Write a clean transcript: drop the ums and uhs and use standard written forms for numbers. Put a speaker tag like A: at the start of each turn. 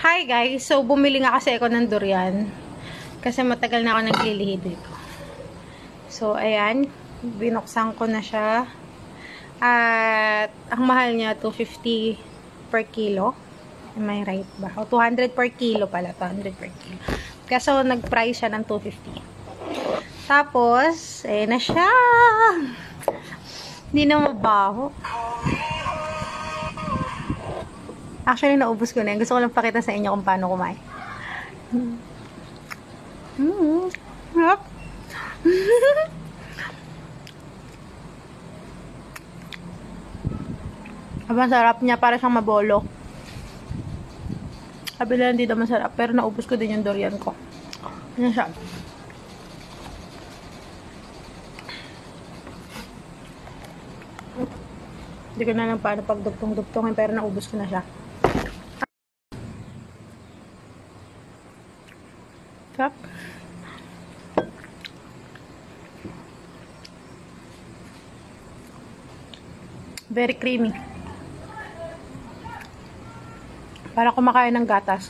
A: Hi guys! So, bumili nga kasi ako ng durian. Kasi matagal na ako naglilihi dito. So, ayan. Binuksan ko na siya. At, ang mahal niya, 250 per kilo. Am I right ba? O, 200 per kilo pala. 200 per kilo. Kaso, nag-price siya ng 250. Tapos, ayan na siya. Hindi na mabaho. Actually, naubos ko na yan. Gusto ko lang pakita sa inyo kung paano kumain. Yep. Ang sarap niya, para siyang mabolo. Kabila hindi naman masarap, pero naubos ko din yung durian ko. Yan siya. Hindi ko na lang paano pagdugtong-dugtongin, pero naubos ko na siya. Sarap. Very creamy. Para kumakain ng gatas.